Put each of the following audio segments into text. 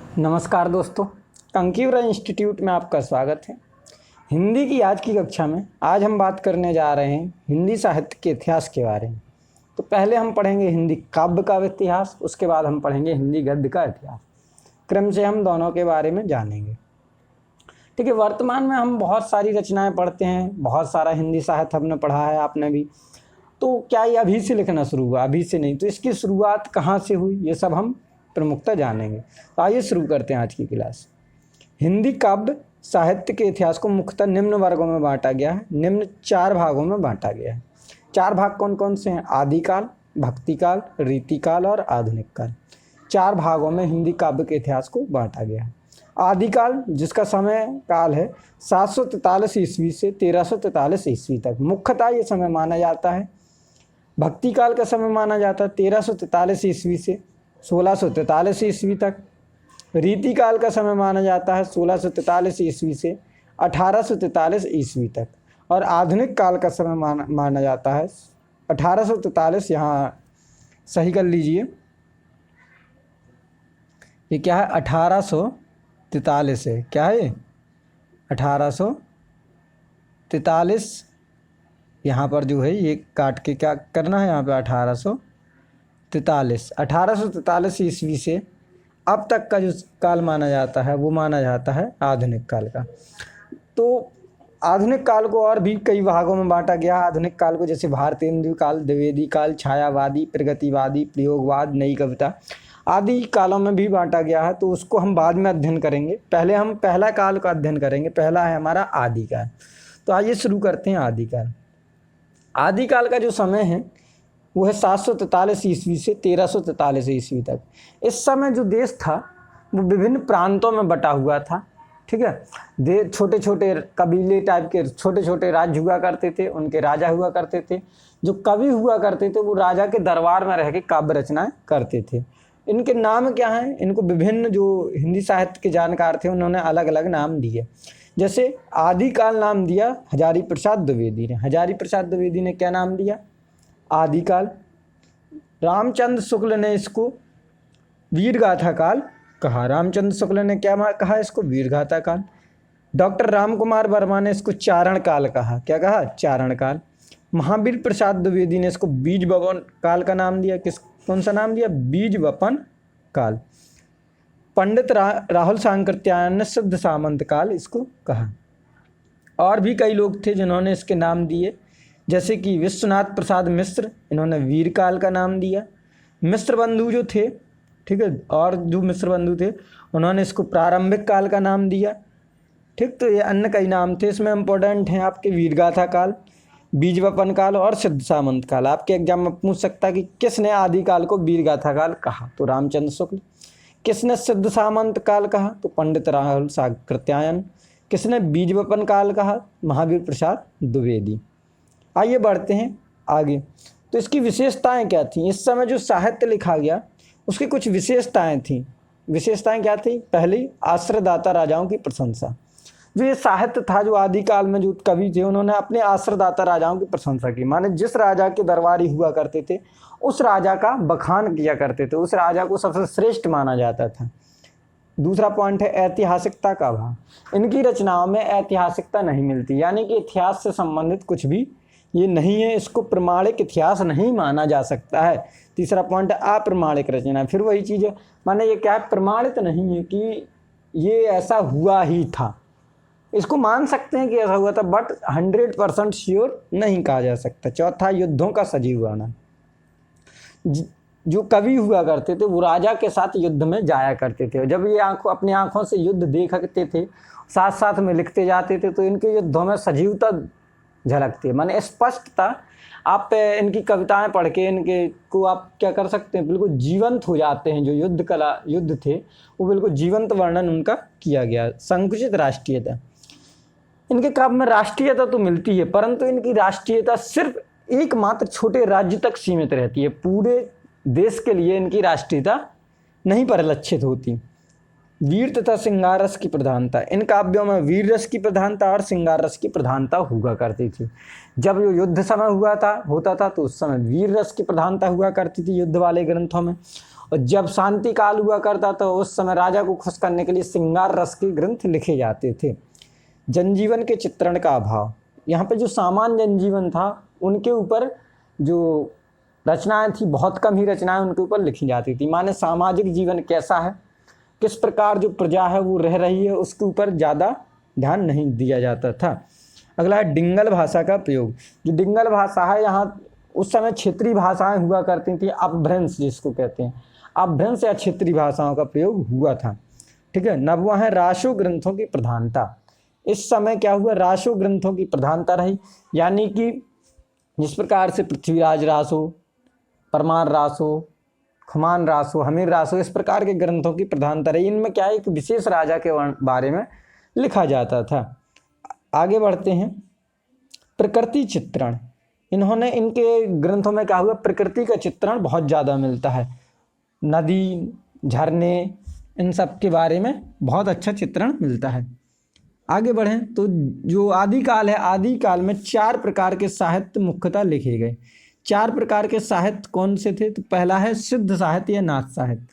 नमस्कार दोस्तों, अंकीव्रा इंस्टीट्यूट में आपका स्वागत है। हिंदी की आज की कक्षा में आज हम बात करने जा रहे हैं हिंदी साहित्य के इतिहास के बारे में। तो पहले हम पढ़ेंगे हिंदी काव्य का इतिहास, उसके बाद हम पढ़ेंगे हिंदी गद्य का इतिहास। क्रम से हम दोनों के बारे में जानेंगे। ठीक है, वर्तमान में हम बहुत सारी रचनाएं पढ़ते हैं, बहुत सारा हिंदी साहित्य हमने पढ़ा है, आपने भी। तो क्या ये अभी से लिखना शुरू हुआ? अभी से नहीं। तो इसकी शुरुआत कहाँ से हुई, ये सब हम प्रमुखता जानेंगे। तो आइए शुरू करते हैं आज की क्लास। हिंदी काव्य साहित्य के इतिहास को मुख्यतः निम्न वर्गों में बांटा गया है। निम्न 4 भागों में बांटा गया है। 4 भाग कौन कौन से हैं? आदिकाल, भक्तिकाल, रीतिकाल और आधुनिक काल। 4 भागों में हिंदी काव्य के इतिहास को बांटा गया है। आदिकाल, जिसका समय काल है 743 ईस्वी से 1343 ईस्वी तक, मुख्यतः ये समय माना जाता है। भक्तिकाल का समय माना जाता है 1343 ईस्वी से 1643 ईस्वी तक। रीतिकाल का समय माना जाता है 1643 ईस्वी से 1843 ईस्वी तक। और आधुनिक काल का समय माना जाता है 1843, यहाँ सही कर लीजिए, ये क्या है? 1843 है। क्या है? 1843। यहाँ पर जो है ये काट के क्या करना है, यहाँ पे 1843 ईस्वी से अब तक का जो काल माना जाता है वो माना जाता है आधुनिक काल का। तो आधुनिक काल को और भी कई भागों में बांटा गया। आधुनिक काल को जैसे भारतेंदु काल, द्विवेदी काल, छायावादी, प्रगतिवादी, प्रयोगवाद, नई कविता आदि कालों में भी बांटा गया है। तो उसको हम बाद में अध्ययन करेंगे। पहले हम पहला काल का अध्ययन करेंगे। पहला है हमारा आदिकाल। तो आइए शुरू करते हैं आदिकाल। आदिकाल का जो समय है वो है 743 ईस्वी से 1343 ईस्वी तक। इस समय जो देश था वो विभिन्न प्रांतों में बटा हुआ था। ठीक है, छोटे छोटे कबीले टाइप के छोटे छोटे राज्य हुआ करते थे, उनके राजा हुआ करते थे। जो कवि हुआ करते थे वो राजा के दरबार में रह के काव्य रचनाएं करते थे। इनके नाम क्या हैं? इनको विभिन्न जो हिंदी साहित्य के जानकार थे उन्होंने अलग अलग नाम दिए। जैसे आदिकाल नाम दिया हजारी प्रसाद द्विवेदी ने। हजारी प्रसाद द्विवेदी ने क्या नाम दिया? आदिकाल। रामचंद्र शुक्ल ने इसको वीरगाथा काल कहा। रामचंद्र शुक्ल ने क्या कहा इसको? वीरगाथा काल। डॉक्टर राम कुमार वर्मा ने इसको चारण काल कहा। क्या कहा? चारण काल। महावीर प्रसाद द्विवेदी ने इसको बीज वपन काल का नाम दिया। कौन सा नाम दिया? बीज वपन काल। पंडित राहुल सांकृत्यायन ने सिद्ध सामंत काल इसको कहा। और भी कई लोग थे जिन्होंने इसके नाम दिए, जैसे कि विश्वनाथ प्रसाद मिश्र, इन्होंने वीर काल का नाम दिया। मिश्र बंधु जो थे, ठीक है, और जो मिश्र बंधु थे उन्होंने इसको प्रारंभिक काल का नाम दिया। ठीक, तो ये अन्य कई नाम थे। इसमें इम्पोर्टेंट हैं आपके वीरगाथा काल, बीज वपन काल और सिद्ध सामंत काल। आपके एग्जाम में पूछ सकता है कि किसने आदिकाल को वीरगाथा काल कहा? तो रामचंद्र शुक्ल। किसने सिद्ध सामंत काल कहा? तो पंडित राहुल सांकृत्यायन। किसने बीज वपन काल कहा? महावीर प्रसाद द्विवेदी। आइए बढ़ते हैं आगे। तो इसकी विशेषताएं क्या थी? इस समय जो साहित्य लिखा गया उसकी कुछ विशेषताएं थी। विशेषताएं क्या थी? पहली, आश्रयदाता राजाओं की प्रशंसा। जो ये साहित्य था, जो आदिकाल में जो कवि थे उन्होंने अपने आश्रयदाता राजाओं की प्रशंसा की। माने जिस राजा के दरबारी हुआ करते थे उस राजा का बखान किया करते थे, उस राजा को सबसे श्रेष्ठ माना जाता था। दूसरा पॉइंट है ऐतिहासिकता का अभाव। इनकी रचनाओं में ऐतिहासिकता नहीं मिलती, यानी कि इतिहास से संबंधित कुछ भी ये नहीं है, इसको प्रमाणिक इतिहास नहीं माना जा सकता है। तीसरा पॉइंट है अप्रमाणिक रचना। फिर वही चीज़ है, माने ये क्या है? प्रमाणित नहीं है कि ये ऐसा हुआ ही था। इसको मान सकते हैं कि ऐसा हुआ था, बट 100% श्योर नहीं कहा जा सकता। चौथा, युद्धों का सजीव वर्णन। जो कवि हुआ करते थे वो राजा के साथ युद्ध में जाया करते थे। जब ये अपनी आंखों से युद्ध देखते थे, साथ साथ में लिखते जाते थे, तो इनके युद्धों में सजीवता झलकती है, माने स्पष्टता। आप इनकी कविताएं पढ़ के इनके को आप क्या कर सकते हैं? बिल्कुल जीवंत हो जाते हैं। जो युद्ध थे वो बिल्कुल जीवंत वर्णन उनका किया गया। संकुचित राष्ट्रीयता। इनके काव्य में राष्ट्रीयता तो मिलती है, परंतु इनकी राष्ट्रीयता सिर्फ एकमात्र छोटे राज्य तक सीमित रहती है। पूरे देश के लिए इनकी राष्ट्रीयता नहीं परिलक्षित होती। वीर तथा श्रृंगार रस की प्रधानता। इन काव्यों में वीर रस की प्रधानता और श्रृंगार रस की प्रधानता हुआ करती थी। जब जो युद्ध समय होता था तो उस समय वीर रस की प्रधानता हुआ करती थी युद्ध वाले ग्रंथों में, और जब शांति काल हुआ करता तो उस समय राजा को खुश करने के लिए श्रृंगार रस के ग्रंथ लिखे जाते थे। जनजीवन के चित्रण का अभाव, यहाँ पे जो सामान्य जनजीवन था उनके ऊपर जो रचनाएं थी, बहुत कम ही रचनाएं उनके ऊपर लिखी जाती थी। माने सामाजिक जीवन कैसा है, किस प्रकार जो प्रजा है वो रह रही है, उसके ऊपर ज़्यादा ध्यान नहीं दिया जाता था। अगला है डिंगल भाषा का प्रयोग। जो डिंगल भाषा है, यहाँ उस समय क्षेत्रीय भाषाएं हुआ करती थी, अपभ्रंश जिसको कहते हैं, अपभ्रंश या क्षेत्रीय भाषाओं का प्रयोग हुआ था। ठीक है। नववां है रासो ग्रंथों की प्रधानता। इस समय क्या हुआ, रासो ग्रंथों की प्रधानता रही, यानी कि जिस प्रकार से पृथ्वीराज रासो, परमार रासो, खुमान रासो, हमीर रासो, इस प्रकार के ग्रंथों की प्रधानता रही। इनमें क्या है, एक विशेष राजा के बारे में लिखा जाता था। आगे बढ़ते हैं, प्रकृति चित्रण। इन्होंने, इनके ग्रंथों में क्या हुआ, प्रकृति का चित्रण बहुत ज़्यादा मिलता है। नदी, झरने, इन सब के बारे में बहुत अच्छा चित्रण मिलता है। आगे बढ़ें तो जो आदिकाल है, आदिकाल में 4 प्रकार के साहित्य मुख्यतः लिखे गए। 4 प्रकार के साहित्य कौन से थे, तो पहला है सिद्ध साहित्य या नाथ साहित्य।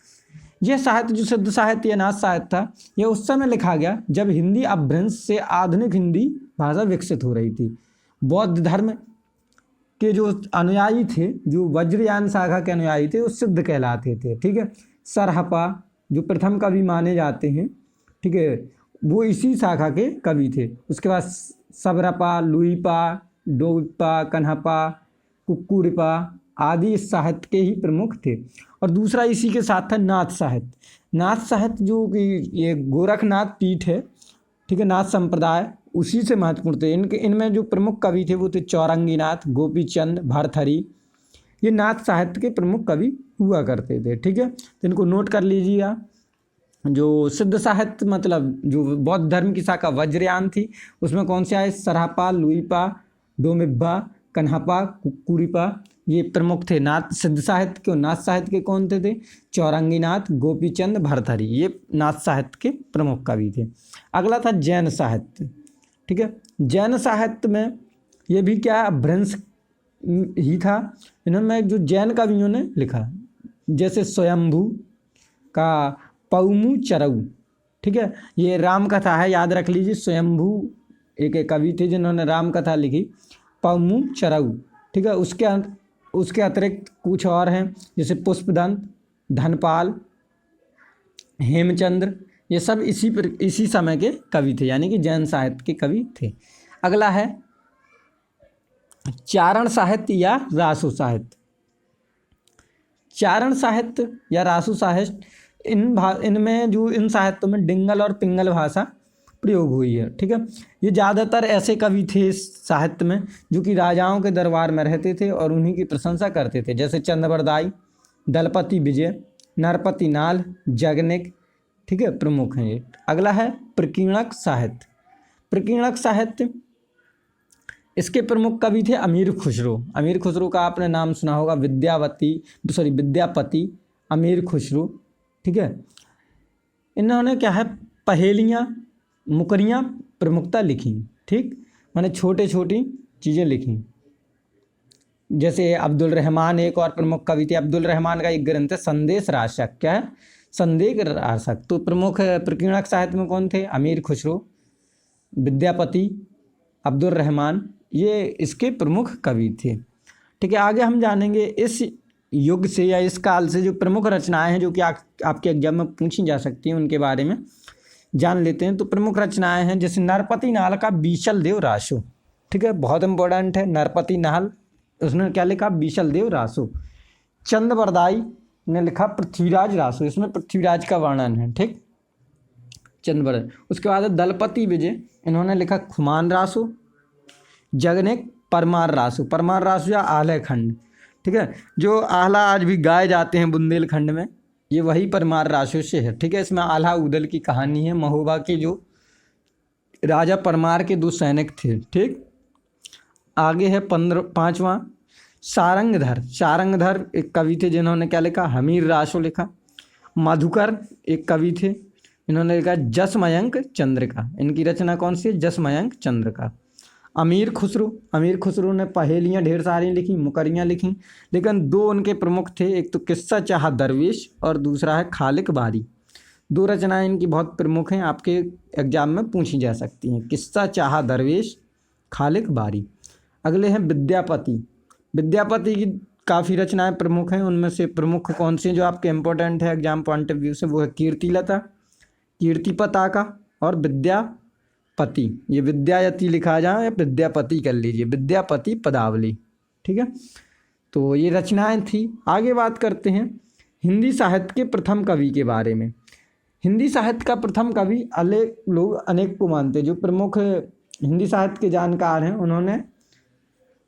यह साहित्य जो सिद्ध साहित्य या नाथ साहित्य था, यह उस समय लिखा गया जब हिंदी अपभ्रंश से आधुनिक हिंदी भाषा विकसित हो रही थी। बौद्ध धर्म के जो अनुयायी थे, जो वज्रयान शाखा के अनुयायी थे, वो सिद्ध कहलाते थे। ठीक है। सरहपा जो प्रथम कवि माने जाते हैं, ठीक है, वो इसी शाखा के कवि थे। उसके बाद सबरपा, लुईपा, डोपा, कन्हपा, कुक्कुरपा आदि इस साहित्य के ही प्रमुख थे। और दूसरा इसी के साथ था नाथ साहित्य। नाथ साहित्य जो कि ये गोरखनाथ पीठ है, ठीक है, नाथ संप्रदाय, उसी से महत्वपूर्ण थे। इनमें जो प्रमुख कवि थे वो थे चौरंगीनाथ, गोपीचंद, भरथरी। ये नाथ साहित्य के प्रमुख कवि हुआ करते थे। ठीक है। तो इनको नोट कर लीजिएगा। जो सिद्ध साहित्य मतलब जो बौद्ध धर्म की शाखा वज्रयान थी, उसमें कौन से आए, सरहपा, लुईपा, डोमिब्बा, कन्हपा, कुक्कुरिपा, ये प्रमुख थे। नाथ सिद्ध साहित्य के, नाथ साहित्य के कौन थे, चौरंगीनाथ, गोपीचंद, भरथरी, ये नाथ साहित्य के प्रमुख कवि थे। अगला था जैन साहित्य। ठीक है। जैन साहित्य में ये भी क्या अपभ्रंश ही था। इन्होंने जो जैन कवियों ने लिखा, जैसे स्वयंभू का पौमू चरऊ। ठीक है। ये राम कथा है, याद रख लीजिए। स्वयंभू एक कवि थे जिन्होंने राम कथा लिखी, पौमू चरऊ। ठीक है। उसके अतिरिक्त कुछ और हैं, जैसे पुष्पदंत, धनपाल, हेमचंद्र, ये सब इसी समय के कवि थे, यानी कि जैन साहित्य के कवि थे। अगला है चारण साहित्य या रासो साहित्य। चारण साहित्य या रासो साहित्य, इनमें जो इन साहित्यों में डिंगल और पिंगल भाषा प्रयोग हुई है। ठीक है। ये ज़्यादातर ऐसे कवि थे इस साहित्य में जो कि राजाओं के दरबार में रहते थे और उन्हीं की प्रशंसा करते थे, जैसे चंद्रबरदाई, दलपति विजय, नरपति नाल, जगनिक। ठीक है, प्रमुख हैं ये। अगला है प्रकीर्णक साहित्य। प्रकीर्णक साहित्य, इसके प्रमुख कवि थे अमीर खुसरो। अमीर खुसरो का आपने नाम सुना होगा, विद्यापति अमीर खुसरो। ठीक है। इन्होंने क्या है, पहेलियाँ, मुकरियाँ प्रमुखता लिखी। ठीक, माने छोटे छोटी चीज़ें लिखी। जैसे अब्दुल रहमान एक और प्रमुख कवि थे। अब्दुल रहमान का एक ग्रंथ है संदेश राशक। क्या है, संदेश राशक। तो प्रमुख प्रकीर्णक साहित्य में कौन थे, अमीर खुसरो, विद्यापति, अब्दुल रहमान, ये इसके प्रमुख कवि थे। ठीक है। आगे हम जानेंगे इस युग से या इस काल से जो प्रमुख रचनाएं हैं जो कि आपके एग्जाम में पूछी जा सकती हैं, उनके बारे में जान लेते हैं। तो प्रमुख रचनाएं हैं जैसे नरपति नाल का बीशल देव रासो। ठीक है, बहुत इंपॉर्टेंट है। नरपति नाल, उसने क्या लिखा, बीशल देव रासो। चंद्रबरदाई ने लिखा पृथ्वीराज रासो, इसमें पृथ्वीराज का वर्णन है। ठीक, चंद्रबरदाई। उसके बाद दलपति विजय, इन्होंने लिखा खुमान रासो। जगनिक परमार रासो, परमार रासो या आलय खंड। ठीक है, जो आला आज भी गाए जाते हैं बुंदेलखंड में, ये वही परमार रासो से है। ठीक है, इसमें आल्हा उदल की कहानी है, महोबा के जो राजा परमार के 2 सैनिक थे। ठीक, आगे है 5वां सारंगधर। सारंगधर एक कवि थे जिन्होंने क्या लिखा, हमीर रासो लिखा। मधुकर एक कवि थे, इन्होंने लिखा जसमयंक चंद्रिका। इनकी रचना कौन सी है, जसमयंक चंद्रिका। अमीर खुसरो ने पहेलियाँ ढेर सारी लिखी, मुकरियाँ लिखी, लेकिन दो उनके प्रमुख थे, एक तो किस्सा चाह दरवेश और दूसरा है खालिक बारी। दो रचनाएं इनकी बहुत प्रमुख हैं, आपके एग्जाम में पूछी जा सकती हैं, किस्सा चाह दरवेश, खालिक बारी। अगले हैं विद्यापति। विद्यापति की काफ़ी रचनाएं प्रमुख हैं, उनमें से प्रमुख कौन सी जो आपके इम्पोर्टेंट है एग्जाम पॉइंट ऑफ व्यू से, वो है कीर्तिलता, कीर्तिपताका और विद्यापति। ये विद्यायति लिखा जाए या विद्यापति कर लीजिए, विद्यापति पदावली। ठीक है, तो ये रचनाएं थी। आगे बात करते हैं हिंदी साहित्य के प्रथम कवि के बारे में। हिंदी साहित्य का प्रथम कवि अनेक को मानते हैं। जो प्रमुख हिंदी साहित्य के जानकार हैं उन्होंने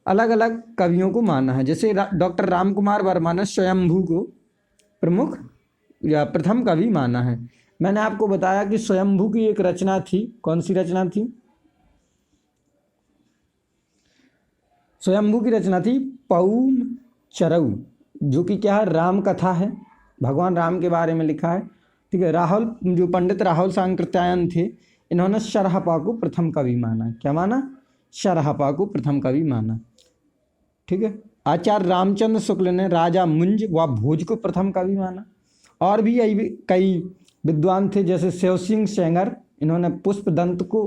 अलग अलग कवियों को माना है। जैसे डॉक्टर राम कुमार वर्मा ने स्वयंभू को प्रमुख या प्रथम कवि माना है। मैंने आपको बताया कि स्वयंभू की एक रचना थी, कौन सी रचना थी? स्वयंभू की रचना थी पऊम चरऊ, जो कि क्या है, राम कथा है, भगवान राम के बारे में लिखा है। ठीक है, जो पंडित राहुल सांकृत्यायन थे, इन्होंने शरहपा को प्रथम कवि माना। क्या माना? शरहपा को प्रथम कवि माना। ठीक है, आचार्य रामचंद्र शुक्ल ने राजा मुंज व भोज को प्रथम कवि माना। और भी कई विद्वान थे, जैसे शिव सिंह सेंगर, इन्होंने पुष्पदंत को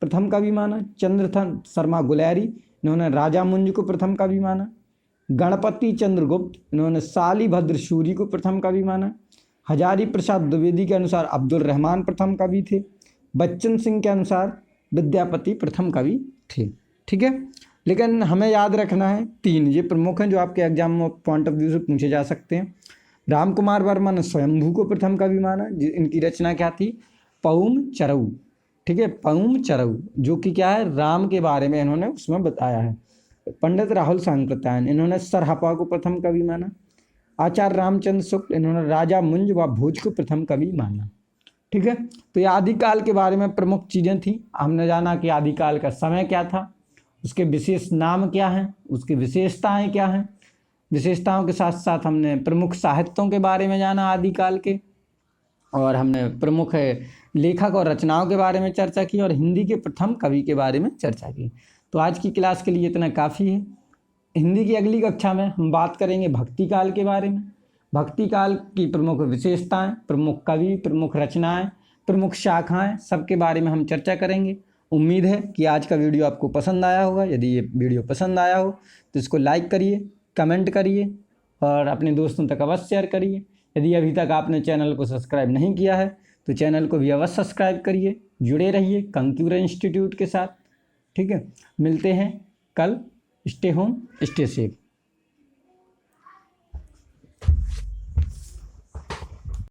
प्रथम कवि माना। चंद्रधन शर्मा गुलेरी, इन्होंने राजा मुंज को प्रथम कवि माना। गणपति चंद्रगुप्त, इन्होंने शालिभद्र सूरी को प्रथम कवि माना। हजारी प्रसाद द्विवेदी के अनुसार अब्दुल रहमान प्रथम कवि थे। बच्चन सिंह के अनुसार विद्यापति प्रथम कवि थे। ठीक है, लेकिन हमें याद रखना है 3 ये प्रमुख हैं जो आपके एग्जाम में पॉइंट ऑफ व्यू से पूछे जा सकते हैं। राम कुमार वर्मा ने स्वयंभू को प्रथम कवि माना, इनकी रचना क्या थी? पऊम चरऊ। ठीक है, पऊम चरऊ, जो कि क्या है, राम के बारे में इन्होंने उसमें बताया है। पंडित राहुल सांकृत्यायन, इन्होंने सरहपा को प्रथम कवि माना। आचार्य रामचंद्र शुक्ल, इन्होंने राजा मुंज व भोज को प्रथम कवि माना। ठीक है, तो ये आदिकाल के बारे में प्रमुख चीज़ें थी। हमने जाना कि आदिकाल का समय क्या था, उसके विशेष नाम क्या हैं, उसकी विशेषताएं क्या हैं। विशेषताओं के साथ साथ हमने प्रमुख साहित्यों के बारे में जाना आदिकाल के, और हमने प्रमुख लेखक और रचनाओं के बारे में चर्चा की, और हिंदी के प्रथम कवि के बारे में चर्चा की। तो आज की क्लास के लिए इतना काफ़ी है। हिंदी की अगली कक्षा में हम बात करेंगे भक्ति काल के बारे में। भक्ति काल की प्रमुख विशेषताएं, प्रमुख कवि, प्रमुख रचनाएं, प्रमुख शाखाएं, सबके बारे में हम चर्चा करेंगे। उम्मीद है कि आज का वीडियो आपको पसंद आया होगा। यदि ये वीडियो पसंद आया हो तो इसको लाइक करिए, कमेंट करिए और अपने दोस्तों तक अवश्य शेयर करिए। यदि अभी तक आपने चैनल को सब्सक्राइब नहीं किया है तो चैनल को भी अवश्य सब्सक्राइब करिए। जुड़े रहिए कंक्यूर इंस्टीट्यूट के साथ। ठीक है, मिलते हैं कल। Stay home, stay safe.